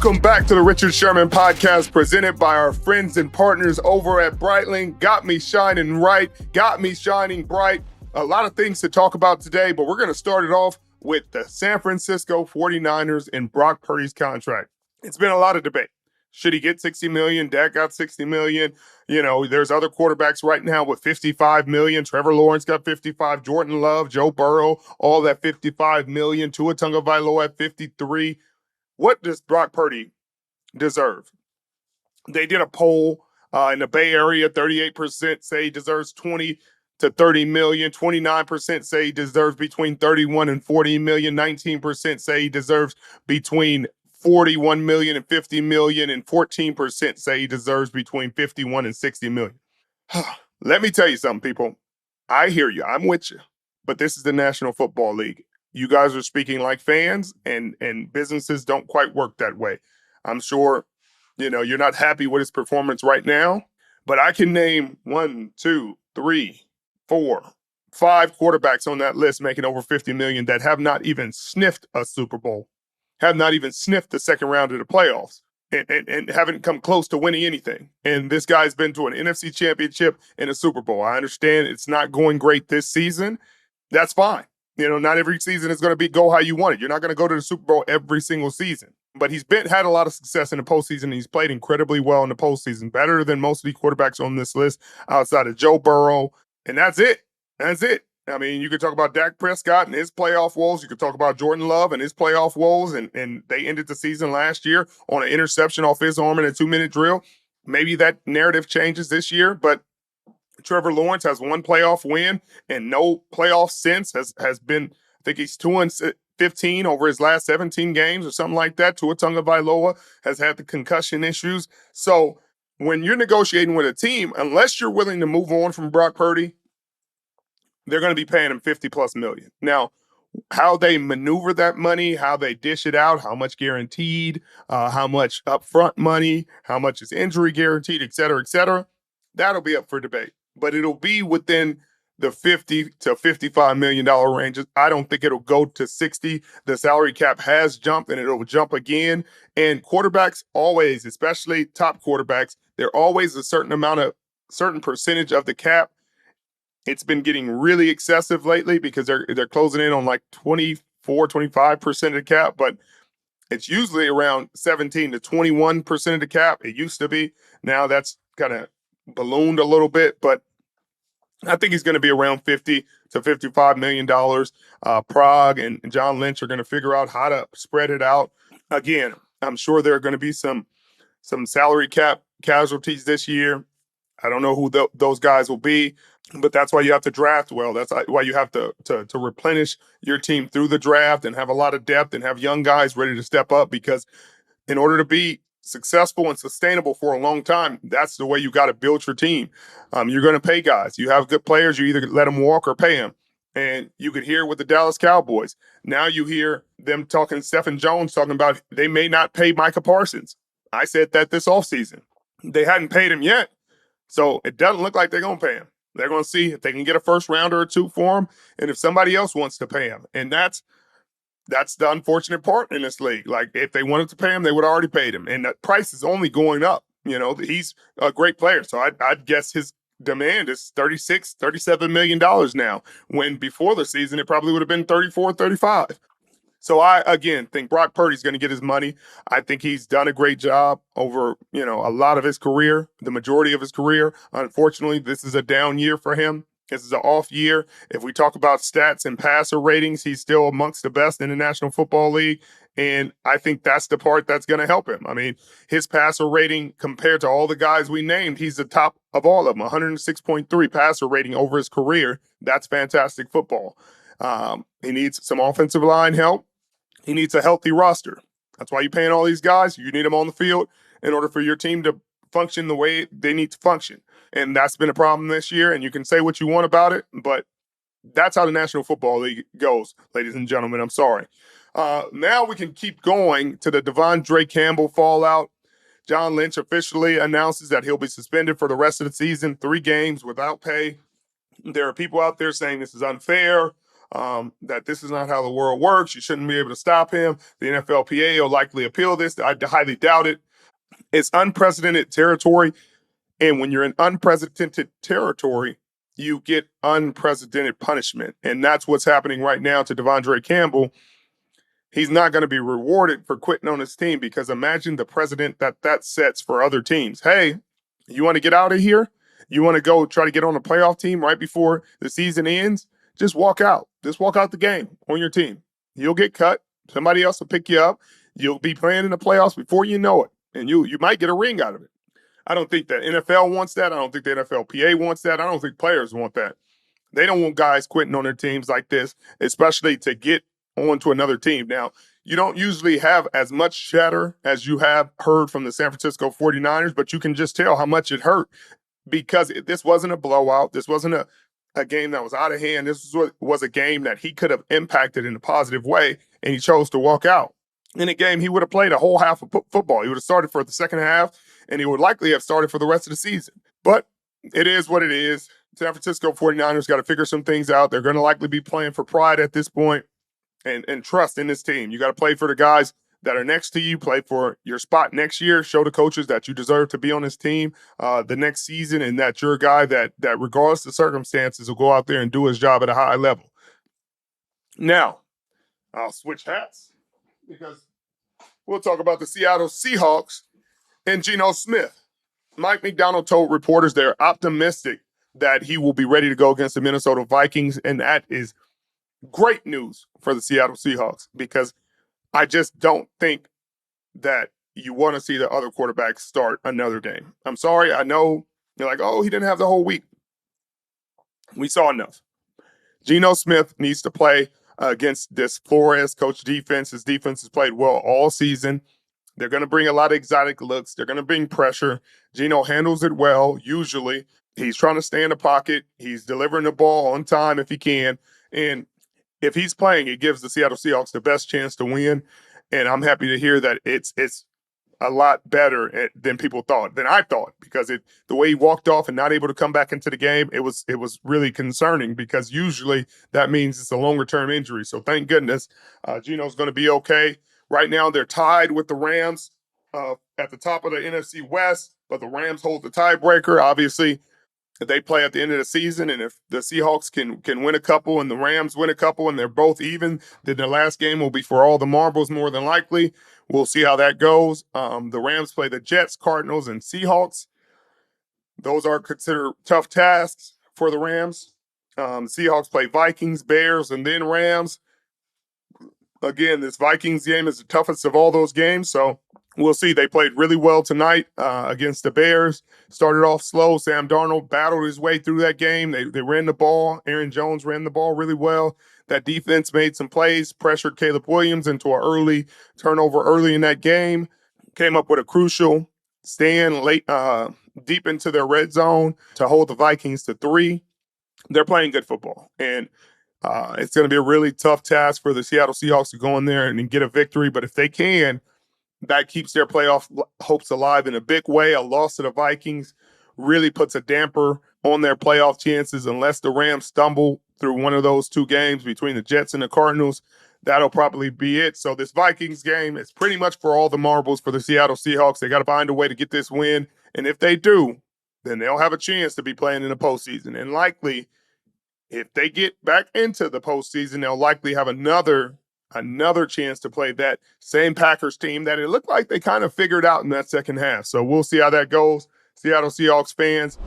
Welcome back to the Richard Sherman podcast presented by our friends and partners over at Breitling. Got me shining right, got me shining bright. A lot of things to talk about today, but we're going to start it off with the San Francisco 49ers and Brock Purdy's contract. It's been a lot of debate. Should he get $60 million? Dak got $60 million. You know, there's other quarterbacks right now with $55 million. Trevor Lawrence got $55. Jordan Love, Joe Burrow, all that $55 million. Tua Tagovailoa at $53. What does Brock Purdy deserve? They did a poll in the Bay Area. 38% say he deserves $20 to $30 million. 29% say he deserves between $31 and $40 million. 19% say he deserves between $41 million and $50 million. And 14% say he deserves between $51 and $60 million. Let me tell you something, people. I hear you. I'm with you. But this is the National Football League. You guys are speaking like fans, and businesses don't quite work that way. I'm sure, you're not happy with his performance right now, but I can name 1, 2, 3, 4, 5 quarterbacks on that list making over $50 million that have not even sniffed a Super Bowl, have not even sniffed the second round of the playoffs, and haven't come close to winning anything. And this guy's been to an NFC championship and a Super Bowl. I understand it's not going great this season. That's fine. Not every season is going to be go how you want it. You're not going to go to the Super Bowl every single season. But he's had a lot of success in the postseason. And he's played incredibly well in the postseason, better than most of the quarterbacks on this list outside of Joe Burrow. And that's it. That's it. I mean, you could talk about Dak Prescott and his playoff woes. You could talk about Jordan Love and his playoff woes. And they ended the season last year on an interception off his arm in a 2-minute drill. Maybe that narrative changes this year, but Trevor Lawrence has one playoff win and no playoff since has been, I think he's 2-15 over his last 17 games or something like that. Tua Tagovailoa has had the concussion issues. So when you're negotiating with a team, unless you're willing to move on from Brock Purdy, they're going to be paying him $50+ million. Now, how they maneuver that money, how they dish it out, how much guaranteed, how much upfront money, how much is injury guaranteed, et cetera, that'll be up for debate. But it'll be within the $50 to $55 million range. I don't think it'll go to 60. The salary cap has jumped and it'll jump again. And quarterbacks always, especially top quarterbacks, they're always a certain percentage of the cap. It's been getting really excessive lately because they're closing in on like 24, 25% of the cap, but it's usually around 17 to 21% of the cap. It used to be. Now that's kind of ballooned a little bit, but I think he's going to be around $50 to $55 million. Prague and John Lynch are going to figure out how to spread it out. Again, I'm sure there are going to be some salary cap casualties this year. I don't know who those guys will be, but that's why you have to draft well. That's why you have to replenish your team through the draft and have a lot of depth and have young guys ready to step up, because in order to be successful and sustainable for a long time, that's the way you got to build your team. You're going to pay guys. You have good players, you either let them walk or pay them. And you could hear with the Dallas Cowboys. Now you hear them talking, Stephen Jones talking about they may not pay Micah Parsons. I said that this offseason. They hadn't paid him yet, so it doesn't look like they're going to pay him. They're going to see if they can get a first rounder or two for him, and if somebody else wants to pay him. And that's the unfortunate part in this league. Like, if they wanted to pay him, they would have already paid him. And the price is only going up. He's a great player. So I'd guess his demand is $36, $37 million now, when before the season, it probably would have been 34, 35. So I, again, think Brock Purdy's going to get his money. I think he's done a great job over, a lot of his career, the majority of his career. Unfortunately, this is a down year for him. This is an off year. If we talk about stats and passer ratings, he's still amongst the best in the National Football League. And I think that's the part that's going to help him. I mean, his passer rating compared to all the guys we named, he's the top of all of them, 106.3 passer rating over his career. That's fantastic football. He needs some offensive line help. He needs a healthy roster. That's why you're paying all these guys. You need them on the field in order for your team to function the way they need to function. And that's been a problem this year, and you can say what you want about it, but that's how the National Football League goes, ladies and gentlemen. I'm sorry. Now we can keep going to the De'Vondre Campbell fallout. John Lynch officially announces that he'll be suspended for the rest of the season, 3 games without pay. There are people out there saying this is unfair. that this is not how the world works. You shouldn't be able to stop him. The NFLPA will likely appeal this. I highly doubt it. It's unprecedented territory. And when you're in unprecedented territory, you get unprecedented punishment. And that's what's happening right now to De'Vondre Campbell. He's not going to be rewarded for quitting on his team, because imagine the precedent that sets for other teams. Hey, you want to get out of here? You want to go try to get on a playoff team right before the season ends? Just walk out. Just walk out the game on your team. You'll get cut. Somebody else will pick you up. You'll be playing in the playoffs before you know it. And you might get a ring out of it. I don't think the NFL wants that. I don't think the NFLPA wants that. I don't think players want that. They don't want guys quitting on their teams like this, especially to get on to another team. Now, you don't usually have as much chatter as you have heard from the San Francisco 49ers, but you can just tell how much it hurt, because this wasn't a blowout. This wasn't a game that was out of hand. This was a game that he could have impacted in a positive way, and he chose to walk out. In a game, he would have played a whole half of football. He would have started for the second half, and he would likely have started for the rest of the season. But it is what it is. San Francisco 49ers got to figure some things out. They're going to likely be playing for pride at this point, and trust in this team. You got to play for the guys that are next to you, play for your spot next year, show the coaches that you deserve to be on this team the next season, and that you're a guy that regardless of circumstances will go out there and do his job at a high level. Now, I'll switch hats, because we'll talk about the Seattle Seahawks and Geno Smith. Mike Macdonald told reporters they're optimistic that he will be ready to go against the Minnesota Vikings, and that is great news for the Seattle Seahawks, because I just don't think that you want to see the other quarterback start another game. I'm sorry. I know you're like, oh, he didn't have the whole week. We saw enough. Geno Smith needs to play against this Flores coach defense. His defense has played well all season. They're going to bring a lot of exotic looks. They're going to bring pressure. Geno handles it well, usually. He's trying to stay in the pocket. He's delivering the ball on time if he can. And if he's playing, it gives the Seattle Seahawks the best chance to win. And I'm happy to hear that it's a lot better than people thought, than I thought, because the way he walked off and not able to come back into the game, it was really concerning, because usually that means it's a longer-term injury. So thank goodness Geno's going to be okay. Right now they're tied with the Rams at the top of the NFC West, but the Rams hold the tiebreaker. Obviously, they play at the end of the season, and if the Seahawks can win a couple and the Rams win a couple and they're both even, then the last game will be for all the marbles more than likely. We'll see how that goes. The Rams play the Jets, Cardinals, and Seahawks. Those are considered tough tasks for the Rams. Seahawks play Vikings, Bears, and then Rams. Again, this Vikings game is the toughest of all those games, so we'll see. They played really well tonight against the Bears. Started off slow. Sam Darnold battled his way through that game. They ran the ball. Aaron Jones ran the ball really well. That defense made some plays, pressured Caleb Williams into an early turnover early in that game. Came up with a crucial stand late, deep into their red zone to hold the Vikings to 3. They're playing good football, and it's going to be a really tough task for the Seattle Seahawks to go in there and get a victory. But if they can, that keeps their playoff hopes alive in a big way. A loss to the Vikings really puts a damper on their playoff chances unless the Rams stumble through one of those two games between the Jets and the Cardinals. That'll probably be it. So this Vikings game is pretty much for all the marbles for the Seattle Seahawks. They got to find a way to get this win. And if they do, then they'll have a chance to be playing in the postseason. And likely, if they get back into the postseason, they'll likely have another chance to play that same Packers team that it looked like they kind of figured out in that second half. So we'll see how that goes. Seattle Seahawks fans.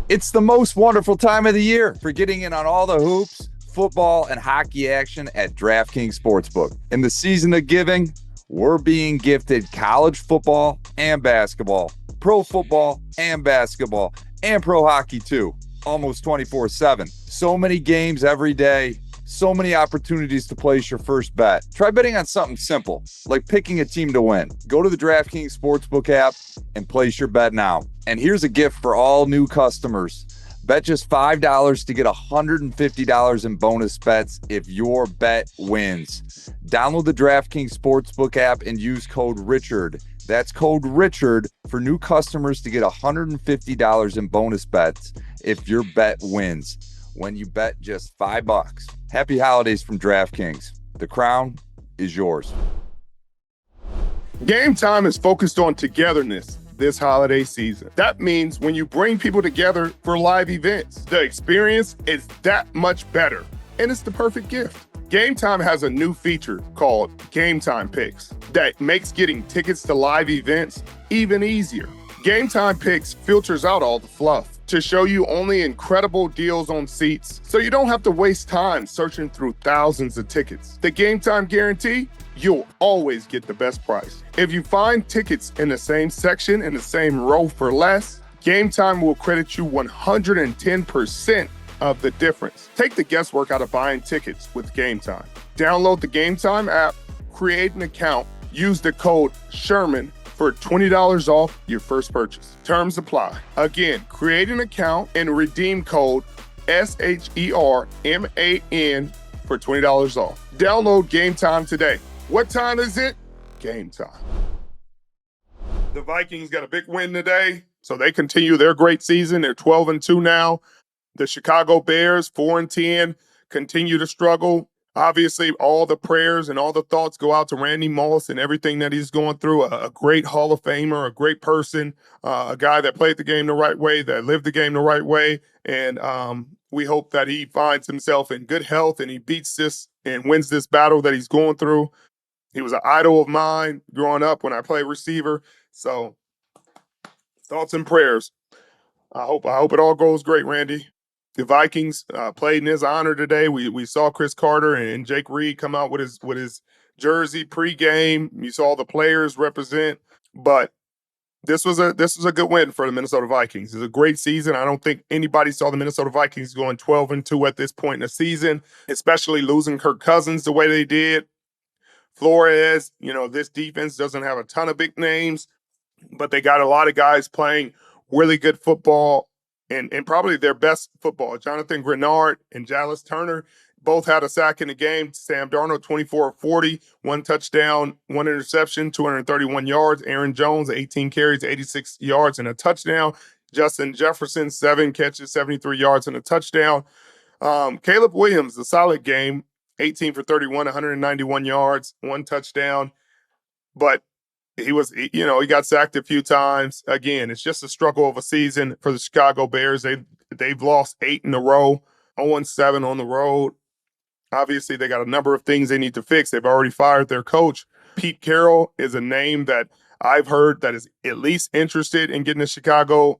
It's the most wonderful time of the year for getting in on all the hoops, football, and hockey action at DraftKings Sportsbook. In the season of giving, we're being gifted college football and basketball, pro football and basketball, and pro hockey too, almost 24/7. So many games every day. So many opportunities to place your first bet. Try betting on something simple, like picking a team to win. Go to the DraftKings Sportsbook app and place your bet now. And here's a gift for all new customers. Bet just $5 to get $150 in bonus bets if your bet wins. Download the DraftKings Sportsbook app and use code RICHARD. That's code RICHARD for new customers to get $150 in bonus bets if your bet wins. when you bet just $5. Happy holidays from DraftKings. The crown is yours. Game Time is focused on togetherness this holiday season. That means when you bring people together for live events, the experience is that much better, and it's the perfect gift. Game Time has a new feature called Game Time Picks that makes getting tickets to live events even easier. Game Time Picks filters out all the fluff to show you only incredible deals on seats, so you don't have to waste time searching through thousands of tickets. The Game Time Guarantee: you'll always get the best price. If you find tickets in the same section, in the same row for less, Game Time will credit you 110% of the difference. Take the guesswork out of buying tickets with Game Time. Download the Game Time app, create an account, use the code Sherman for $20 off your first purchase. Terms apply. Again, create an account and redeem code SHERMAN for $20 off. Download Game Time today. What time is it? Game time. The Vikings got a big win today, so they continue their great season. They're 12-2 now. The Chicago Bears, 4-10, continue to struggle. Obviously, all the prayers and all the thoughts go out to Randy Moss and everything that he's going through. A great Hall of Famer, a great person, a guy that played the game the right way, that lived the game the right way. And we hope that he finds himself in good health and he beats this and wins this battle that he's going through. He was an idol of mine growing up when I played receiver. So thoughts and prayers. I hope it all goes great, Randy. The Vikings played in his honor today. We saw Chris Carter and Jake Reed come out with his jersey pregame. You saw the players represent, but this was a good win for the Minnesota Vikings. It's a great season. I don't think anybody saw the Minnesota Vikings going 12-2 at this point in the season, especially losing Kirk Cousins the way they did. Flores, this defense doesn't have a ton of big names, but they got a lot of guys playing really good football and probably their best football. Jonathan Grenard and Dallas Turner both had a sack in the game. Sam Darnold, 24-40, 1 touchdown, 1 interception, 231 yards. Aaron Jones, 18 carries, 86 yards and a touchdown. Justin Jefferson, 7 catches, 73 yards and a touchdown. Caleb Williams, a solid game. 18 for 31, 191 yards, 1 touchdown. But he got sacked a few times. Again, it's just a struggle of a season for the Chicago Bears. They've lost 8 in a row, 0-7 on the road. Obviously, they got a number of things they need to fix. They've already fired their coach. Pete Carroll is a name that I've heard that is at least interested in getting a Chicago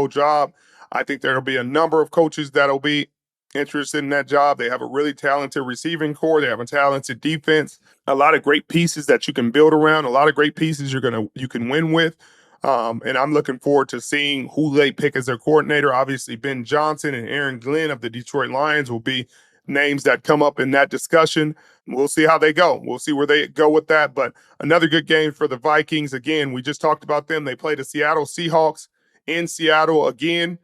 job. I think there'll be a number of coaches that'll be interested in that job. They have a really talented receiving core. They have a talented defense, a lot of great pieces that you can build around, a lot of great pieces you can win with. And I'm looking forward to seeing who they pick as their coordinator. Obviously, Ben Johnson and Aaron Glenn of the Detroit Lions will be names that come up in that discussion. We'll see how they go. We'll see where they go with that. But another good game for the Vikings. Again, we just talked about them. They play the Seattle Seahawks in Seattle again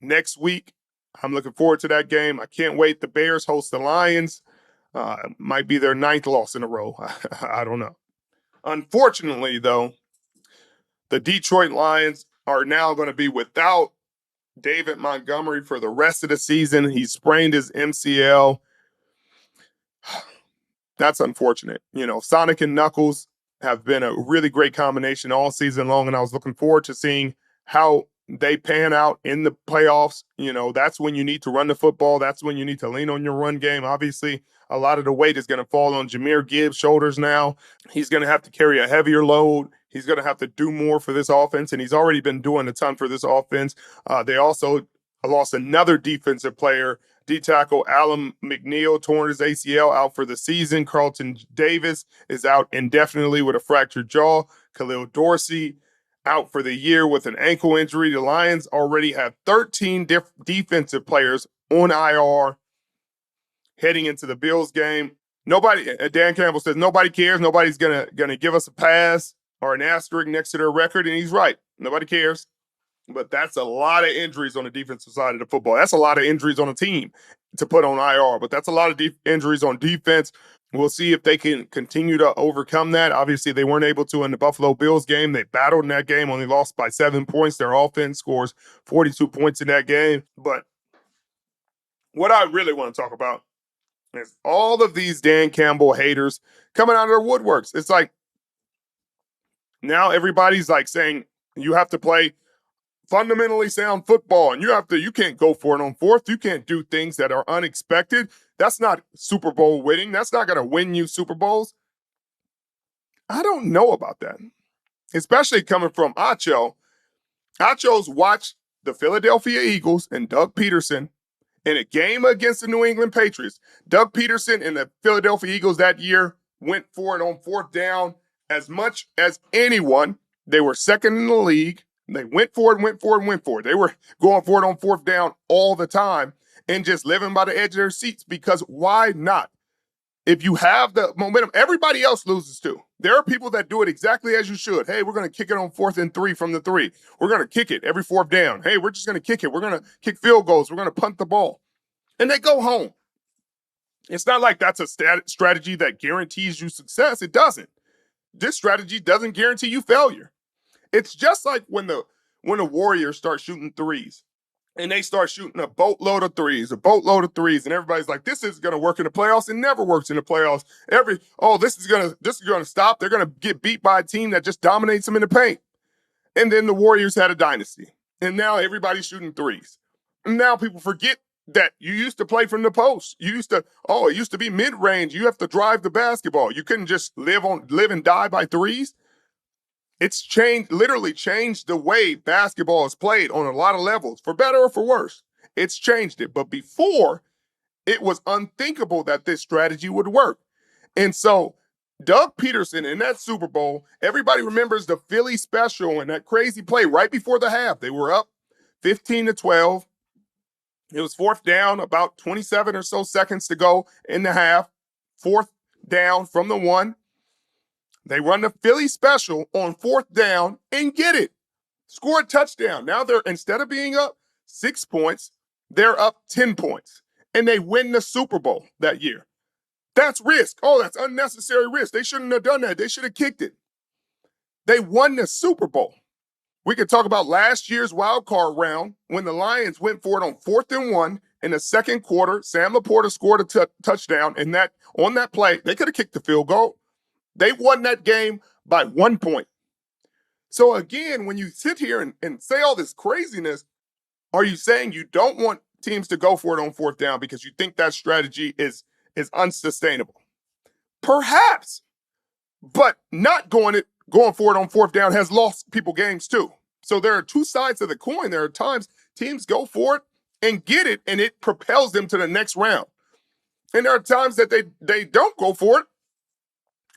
next week. I'm looking forward to that game. I can't wait. The Bears host the Lions. Might be their 9th loss in a row. I don't know. Unfortunately, though, the Detroit Lions are now going to be without David Montgomery for the rest of the season. He sprained his MCL. That's unfortunate. Sonic and Knuckles have been a really great combination all season long, and I was looking forward to seeing how they pan out in the playoffs. That's when you need to run the football. That's when you need to lean on your run game. Obviously, a lot of the weight is going to fall on Jahmyr Gibbs' shoulders now. He's going to have to carry a heavier load. He's going to have to do more for this offense, and he's already been doing a ton for this offense. They also lost another defensive player, D-tackle Alan McNeil, torn his ACL, out for the season. Carlton Davis is out indefinitely with a fractured jaw. Khalil Dorsey out for the year with an ankle injury. The Lions already have 13 defensive players on IR heading into the Bills game. Dan Campbell says nobody cares. Nobody's gonna give us a pass or an asterisk next to their record, and he's right. Nobody cares. But that's a lot of injuries on the defensive side of the football. That's a lot of injuries on a team to put on IR, but that's a lot of injuries on defense. We'll see if they can continue to overcome that. Obviously, they weren't able to in the Buffalo Bills game. They battled in that game, only lost by 7 points. Their offense scores 42 points in that game. But what I really want to talk about is all of these Dan Campbell haters coming out of their woodworks. It's like now everybody's like saying you have to play fundamentally sound football and you can't go for it on fourth. You can't do things that are unexpected. That's not Super Bowl winning. That's not going to win you Super Bowls. I don't know about that, especially coming from Acho. Acho's watched the Philadelphia Eagles and Doug Peterson in a game against the New England Patriots. Doug Peterson and the Philadelphia Eagles that year went for it on fourth down as much as anyone. They were second in the league. They went for it. They were going for it on fourth down all the time and just living by the edge of their seats because why not? If you have the momentum, everybody else loses too. There are people that do it exactly as you should. Hey, we're going to kick it on 4th and 3 from the 3. We're going to kick it every fourth down. Hey, we're just going to kick it. We're going to kick field goals. We're going to punt the ball. And they go home. It's not like that's a strategy that guarantees you success. It doesn't. This strategy doesn't guarantee you failure. It's just like when the Warriors start shooting threes. And they start shooting a boatload of threes, and everybody's like, this is going to work in the playoffs. It never works in the playoffs. This is going to stop. They're going to get beat by a team that just dominates them in the paint. And then the Warriors had a dynasty. And now everybody's shooting threes. And now people forget that you used to play from the post. It used to be mid-range. You have to drive the basketball. You couldn't just live and die by threes. It's literally changed the way basketball is played on a lot of levels, for better or for worse. It's changed it. But before, it was unthinkable that this strategy would work. And so Doug Peterson in that Super Bowl, everybody remembers the Philly special and that crazy play right before the half. They were up 15-12. It was fourth down, about 27 or so seconds to go in the half. Fourth down from the 1. They run the Philly special on fourth down and get it. Score a touchdown. Now instead of being up 6 points, they're up 10 points. And they win the Super Bowl that year. That's risk. Oh, that's unnecessary risk. They shouldn't have done that. They should have kicked it. They won the Super Bowl. We could talk about last year's wild card round when the Lions went for it on 4th and 1 in the second quarter. Sam Laporta scored a touchdown, and on that play, they could have kicked the field goal. They won that game by 1 point. So again, when you sit here and say all this craziness, are you saying you don't want teams to go for it on fourth down because you think that strategy is unsustainable? Perhaps, but not going for it on fourth down has lost people games too. So there are two sides of the coin. There are times teams go for it and get it, and it propels them to the next round. And there are times that they don't go for it,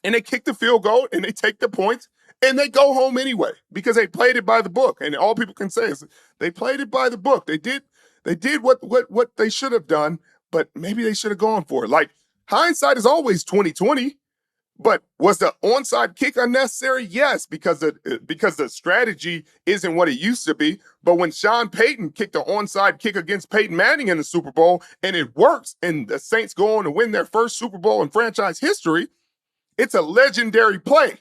and they kick the field goal, and they take the points, and they go home anyway because they played it by the book. And all people can say is they played it by the book. They did what they should have done, but maybe they should have gone for it. Like, hindsight is always 20/20. But was the onside kick unnecessary? Yes, because the strategy isn't what it used to be. But when Sean Payton kicked the onside kick against Peyton Manning in the Super Bowl, and it works, and the Saints go on to win their first Super Bowl in franchise history, it's a legendary play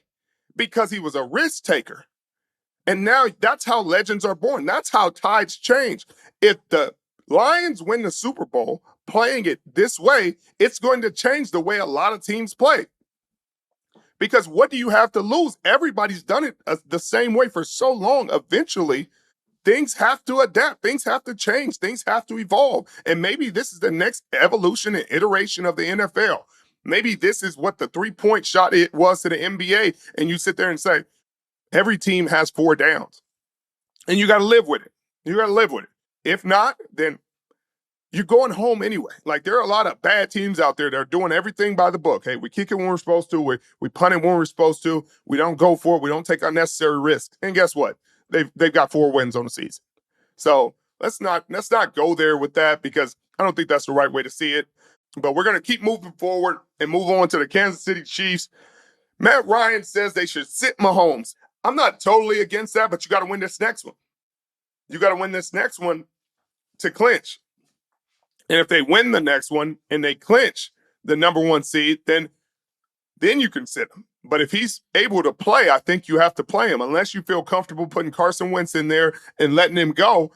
because he was a risk taker. And now that's how legends are born. That's how tides change. If the Lions win the Super Bowl playing it this way, it's going to change the way a lot of teams play. Because what do you have to lose? Everybody's done it the same way for so long. Eventually, things have to adapt. Things have to change. Things have to evolve. And maybe this is the next evolution and iteration of the NFL. Maybe this is what the three-point shot it was to the NBA, and you sit there and say, every team has 4 downs. And you got to live with it. If not, then you're going home anyway. Like, there are a lot of bad teams out there that are doing everything by the book. Hey, we kick it when we're supposed to. We punt it when we're supposed to. We don't go for it. We don't take unnecessary risks. And guess what? They've got 4 wins on the season. So let's not go there with that because I don't think that's the right way to see it. But we're going to keep moving forward and move on to the Kansas City Chiefs. Matt Ryan says they should sit Mahomes. I'm not totally against that, but you got to win this next one. You got to win this next one to clinch. And if they win the next one and they clinch the number 1 seed, then you can sit him. But if he's able to play, I think you have to play him. Unless you feel comfortable putting Carson Wentz in there and letting him go,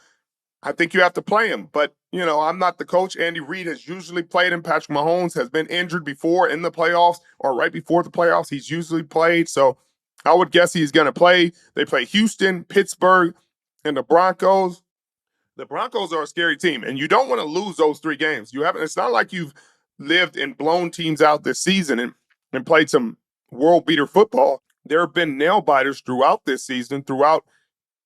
I think you have to play him. But, I'm not the coach. Andy Reid has usually played him. Patrick Mahomes has been injured before in the playoffs or right before the playoffs. He's usually played. So I would guess he's going to play. They play Houston, Pittsburgh, and the Broncos. The Broncos are a scary team, and you don't want to lose those 3 games. It's not like you've lived and blown teams out this season and played some world beater football. There have been nail biters throughout this season, throughout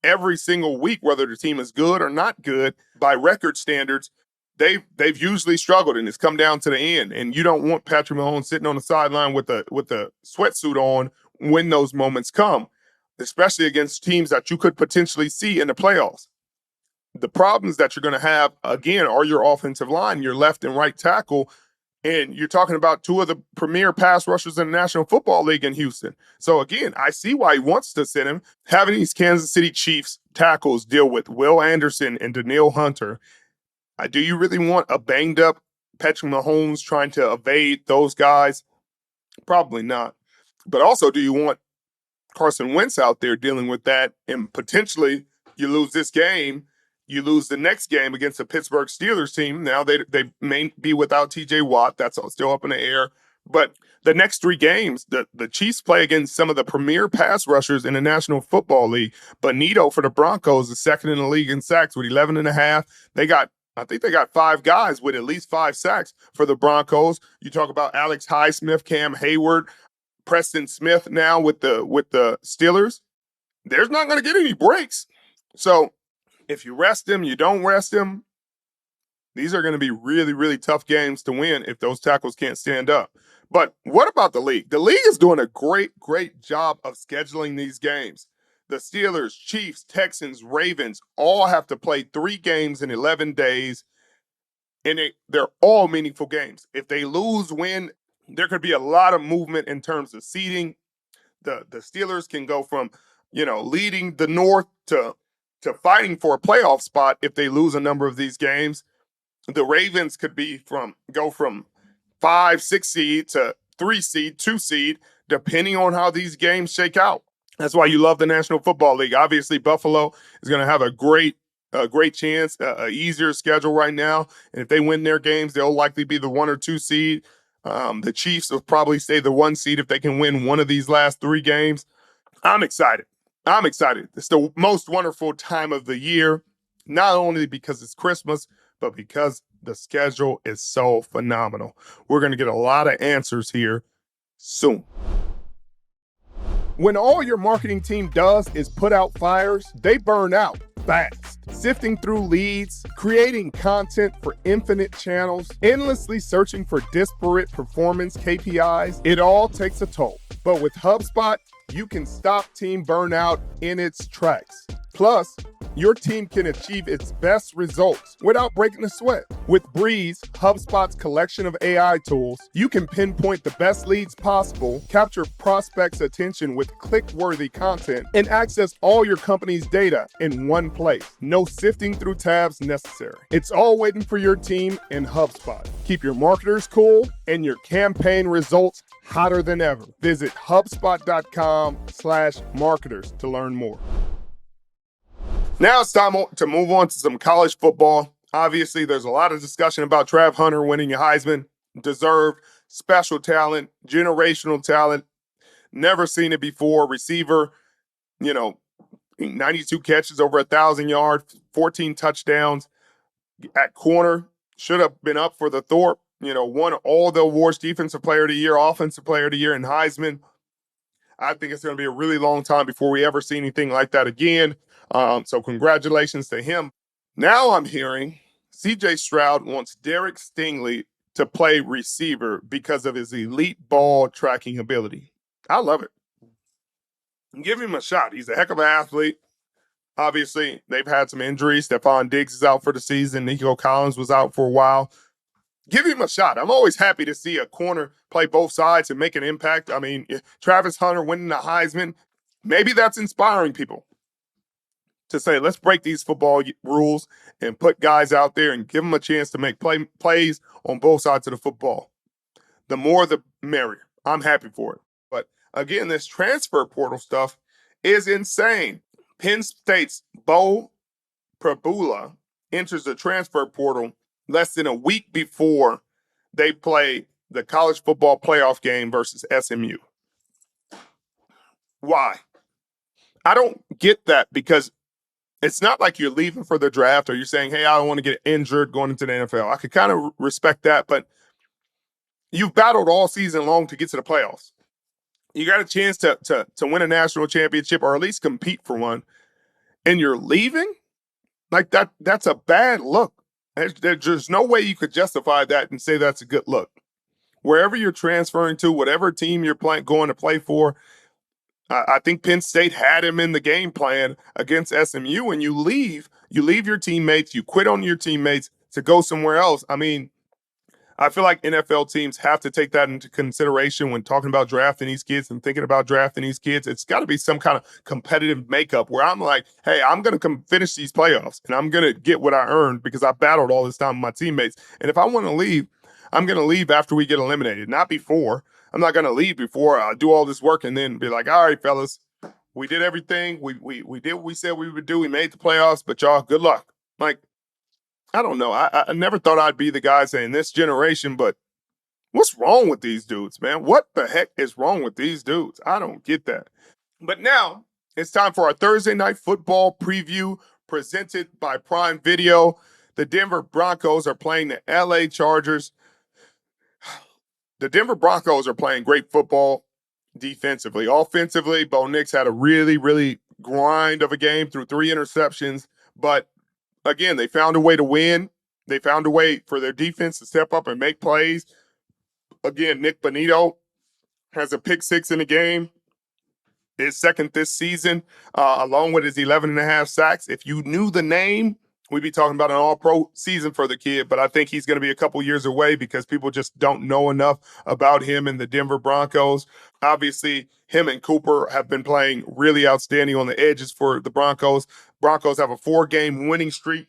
every single week, whether the team is good or not good by record standards. They've usually struggled, and it's come down to the end. And you don't want Patrick Mahomes sitting on the sideline with a sweatsuit on when those moments come, especially against teams that you could potentially see in the playoffs. The problems that you're going to have, again, are your offensive line, your left and right tackle. And you're talking about 2 of the premier pass rushers in the National Football League in Houston. So, again, I see why he wants to send him. Having these Kansas City Chiefs tackles deal with Will Anderson and Danielle Hunter, do you really want a banged-up Patrick Mahomes trying to evade those guys? Probably not. But also, do you want Carson Wentz out there dealing with that? And potentially, you lose this game. You lose the next game against the Pittsburgh Steelers team. Now they may be without TJ Watt. That's still up in the air. But the next 3 games, the Chiefs play against some of the premier pass rushers in the National Football League. Bonito for the Broncos is second in the league in sacks with 11.5. I think they got 5 guys with at least 5 sacks for the Broncos. You talk about Alex Highsmith, Cam Hayward, Preston Smith now with the Steelers. There's not going to get any breaks. So if you rest him, you don't rest him, these are going to be really, really tough games to win if those tackles can't stand up. But what about the league? The league is doing a great, great job of scheduling these games. The Steelers, Chiefs, Texans, Ravens all have to play 3 games in 11 days, and they're all meaningful games. If they lose, win, there could be a lot of movement in terms of seeding. The Steelers can go from, leading the North to fighting for a playoff spot if they lose a number of these games. The Ravens could go from 5, 6 seed to 3 seed, 2 seed, depending on how these games shake out. That's why you love the National Football League. Obviously, Buffalo is going to have a great chance, an easier schedule right now. And if they win their games, they'll likely be the 1 or 2 seed. The Chiefs will probably stay the 1 seed if they can win one of these last 3 games. I'm excited. It's the most wonderful time of the year, not only because it's Christmas, but because the schedule is so phenomenal. We're going to get a lot of answers here soon. When all your marketing team does is put out fires, they burn out fast. Sifting through leads, creating content for infinite channels, endlessly searching for disparate performance KPIs, it all takes a toll. But with HubSpot, you can stop team burnout in its tracks. Plus, your team can achieve its best results without breaking a sweat. With Breeze, HubSpot's collection of AI tools, you can pinpoint the best leads possible, capture prospects' attention with click-worthy content, and access all your company's data in one place. No sifting through tabs necessary. It's all waiting for your team in HubSpot. Keep your marketers cool and your campaign results hotter than ever. Visit HubSpot.com/marketers to learn more. Now it's time to move on to some college football. Obviously, there's a lot of discussion about Trav Hunter winning a Heisman. Deserved, special talent, generational talent. Never seen it before. Receiver, 92 catches, over 1,000 yards, 14 touchdowns. At corner, should have been up for the Thorpe. Won all the awards, Defensive Player of the Year, Offensive Player of the Year, and Heisman. I think it's going to be a really long time before we ever see anything like that again. So congratulations to him. Now I'm hearing C.J. Stroud wants Derek Stingley to play receiver because of his elite ball tracking ability. I love it. Give him a shot. He's a heck of an athlete. Obviously, they've had some injuries. Stephon Diggs is out for the season. Nico Collins was out for a while. Give him a shot. I'm always happy to see a corner play both sides and make an impact. I mean, Travis Hunter winning the Heisman, maybe that's inspiring people to say, let's break these football rules and put guys out there and give them a chance to make plays on both sides of the football. The more, the merrier. I'm happy for it. But again, this transfer portal stuff is insane. Penn State's Bo Prabula enters the transfer portal less than a week before they play the college football playoff game versus SMU. Why? I don't get that, because it's not like you're leaving for the draft or you're saying, hey, I don't want to get injured going into the NFL. I could kind of respect that, but you've battled all season long to get to the playoffs. You got a chance to win a national championship or at least compete for one, and you're leaving? Like that's a bad look. There's no way you could justify that and say that's a good look. Wherever you're transferring to, whatever team you're going to play for, I think Penn State had him in the game plan against SMU, and you leave your teammates, you quit on your teammates to go somewhere else. I mean, I feel like NFL teams have to take that into consideration when talking about drafting these kids and thinking about drafting these kids. It's got to be some kind of competitive makeup where I'm like, hey, I'm going to finish these playoffs and I'm going to get what I earned because I battled all this time with my teammates. And if I want to leave, I'm going to leave after we get eliminated, not before. I'm not going to leave before I do all this work and then be like, all right, fellas, we did everything. We did what we said we would do. We made the playoffs, but y'all, good luck. Like, I don't know. I never thought I'd be the guy saying this generation, but what's wrong with these dudes, man? What the heck is wrong with these dudes? I don't get that. But now it's time for our Thursday night football preview presented by Prime Video. The Denver Broncos are playing the LA Chargers. The Denver Broncos are playing great football defensively. Offensively, Bo Nix had a really, really grind of a game through 3 interceptions. But again, they found a way to win. They found a way for their defense to step up and make plays. Again, Nick Bonito has a pick 6 in the game. His second this season, along with his 11.5 sacks. If you knew the name, we'd be talking about an all-pro season for the kid, but I think he's going to be a couple years away because people just don't know enough about him and the Denver Broncos. Obviously, him and Cooper have been playing really outstanding on the edges for the Broncos. Broncos have a 4-game winning streak.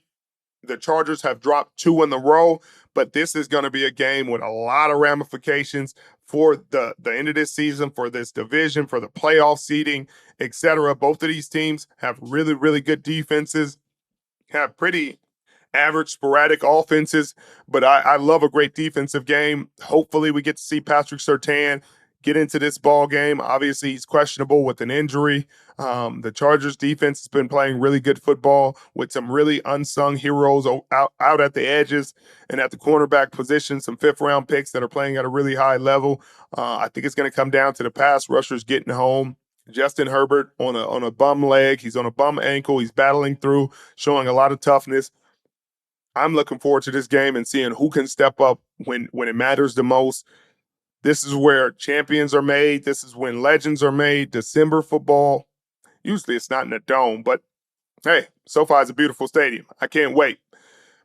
The Chargers have dropped 2 in a row, but this is going to be a game with a lot of ramifications for the end of this season, for this division, for the playoff seeding, etc. Both of these teams have really, really good defenses, have pretty average, sporadic offenses, but I love a great defensive game. Hopefully we get to see Patrick Surtain get into this ball game. Obviously, he's questionable with an injury. The Chargers defense has been playing really good football with some really unsung heroes out at the edges and at the cornerback position, some 5th-round picks that are playing at a really high level. I think it's going to come down to the pass rushers getting home. Justin Herbert on a bum leg. He's on a bum ankle. He's battling through, showing a lot of toughness. I'm looking forward to this game and seeing who can step up when it matters the most. This is where champions are made. This is when legends are made. December football. Usually it's not in a dome, but hey, SoFi is a beautiful stadium. I can't wait.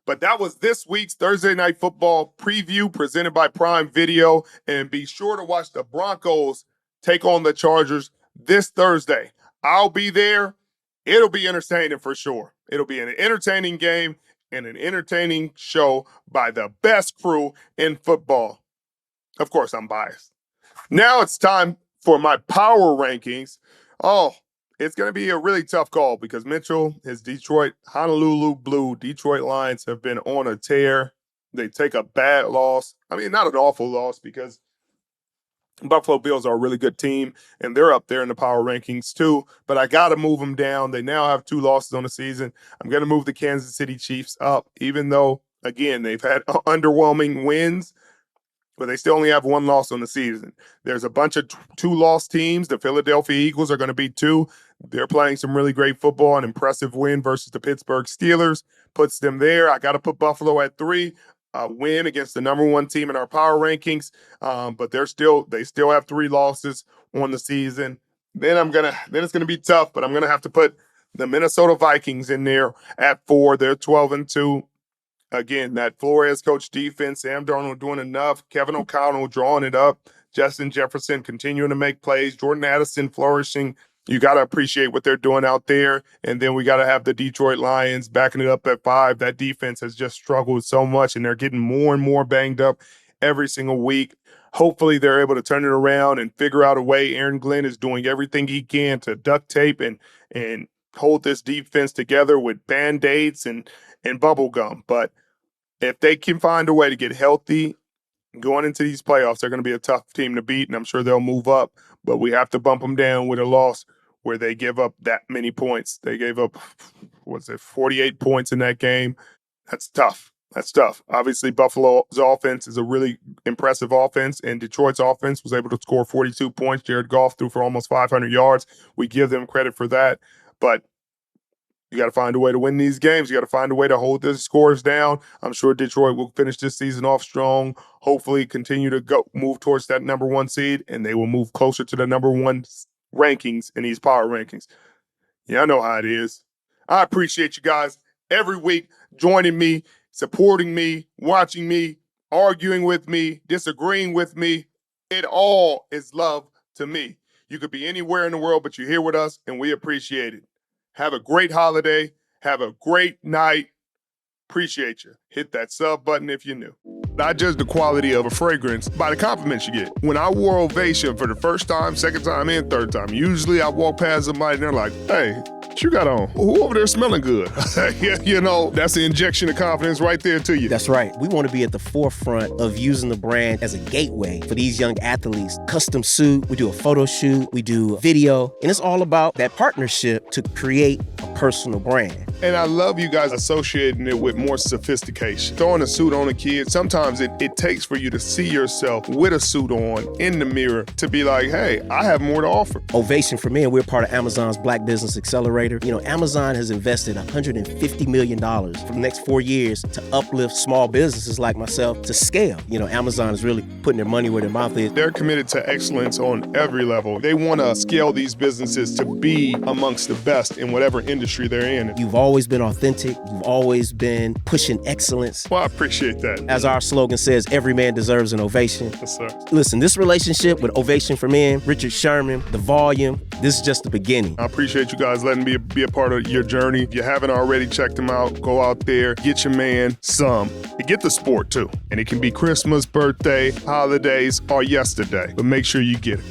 But that was this week's Thursday Night Football preview presented by Prime Video. And be sure to watch the Broncos take on the Chargers this Thursday. I'll be there. It'll be entertaining for sure. It'll be an entertaining game and an entertaining show by the best crew in football. Of course, I'm biased. Now it's time for my power rankings. Oh, it's going to be a really tough call because Mitchell, his Detroit, Honolulu Blue, Detroit Lions have been on a tear. They take a bad loss. I mean, not an awful loss because Buffalo Bills are a really good team, and they're up there in the power rankings too. But I got to move them down. They now have 2 losses on the season. I'm going to move the Kansas City Chiefs up, even though, again, they've had underwhelming wins, but they still only have 1 loss on the season. There's a bunch of 2-loss teams. The Philadelphia Eagles are going to be 2. They're playing some really great football. An impressive win versus the Pittsburgh Steelers puts them there. I got to put Buffalo at 3. Win against the number 1 team in our power rankings, but they still have 3 losses on the season. Then it's gonna be tough, but I'm gonna have to put the Minnesota Vikings in there at 4. They're 12-2. Again, that Flores coach defense, Sam Darnold doing enough. Kevin O'Connell drawing it up. Justin Jefferson continuing to make plays. Jordan Addison flourishing. You got to appreciate what they're doing out there. And then we got to have the Detroit Lions backing it up at 5. That defense has just struggled so much, and they're getting more and more banged up every single week. Hopefully they're able to turn it around and figure out a way. Aaron Glenn is doing everything he can to duct tape and hold this defense together with Band-Aids and and bubble gum. But if they can find a way to get healthy going into these playoffs, they're going to be a tough team to beat, and I'm sure they'll move up. But we have to bump them down with a loss where they give up that many points. They gave up, 48 points in that game. That's tough. That's tough. Obviously, Buffalo's offense is a really impressive offense, and Detroit's offense was able to score 42 points. Jared Goff threw for almost 500 yards. We give them credit for that. But you got to find a way to win these games. You got to find a way to hold the scores down. I'm sure Detroit will finish this season off strong, hopefully continue to move towards that number one seed, and they will move closer to the number one rankings in these power rankings. Yeah, I know how it is. I appreciate you guys every week joining me, supporting me, watching me, arguing with me, disagreeing with me. It all is love to me. You could be anywhere in the world, but you're here with us, and we appreciate it. Have a great holiday. Have a great night. Appreciate you. Hit that sub button if you're new. I judge the quality of a fragrance by the compliments you get. When I wore Ovation for the first time, second time, and third time, usually I walk past somebody and they're like, hey, what you got on? Who over there smelling good? You know, that's the injection of confidence right there to you. That's right. We want to be at the forefront of using the brand as a gateway for these young athletes. Custom suit, we do a photo shoot, we do video, and it's all about that partnership to create a personal brand. And I love you guys associating it with more sophistication. Throwing a suit on a kid, sometimes it takes for you to see yourself with a suit on in the mirror to be like, hey, I have more to offer. Ovation for Men, we're part of Amazon's Black Business Accelerator. You know, Amazon has invested $150 million for the next 4 years to uplift small businesses like myself to scale. You know, Amazon is really putting their money where their mouth is. They're committed to excellence on every level. They want to scale these businesses to be amongst the best in whatever industry they're in. You've always been authentic. You've always been pushing excellence. Well, I appreciate that. As our slogan says, every man deserves an ovation. Yes, sir. Listen, this relationship with Ovation for Men, Richard Sherman, The Volume, this is just the beginning. I appreciate you guys letting me be a part of your journey. If you haven't already checked them out, go out there, get your man some. And get the sport too. And it can be Christmas, birthday, holidays, or yesterday. But make sure you get it.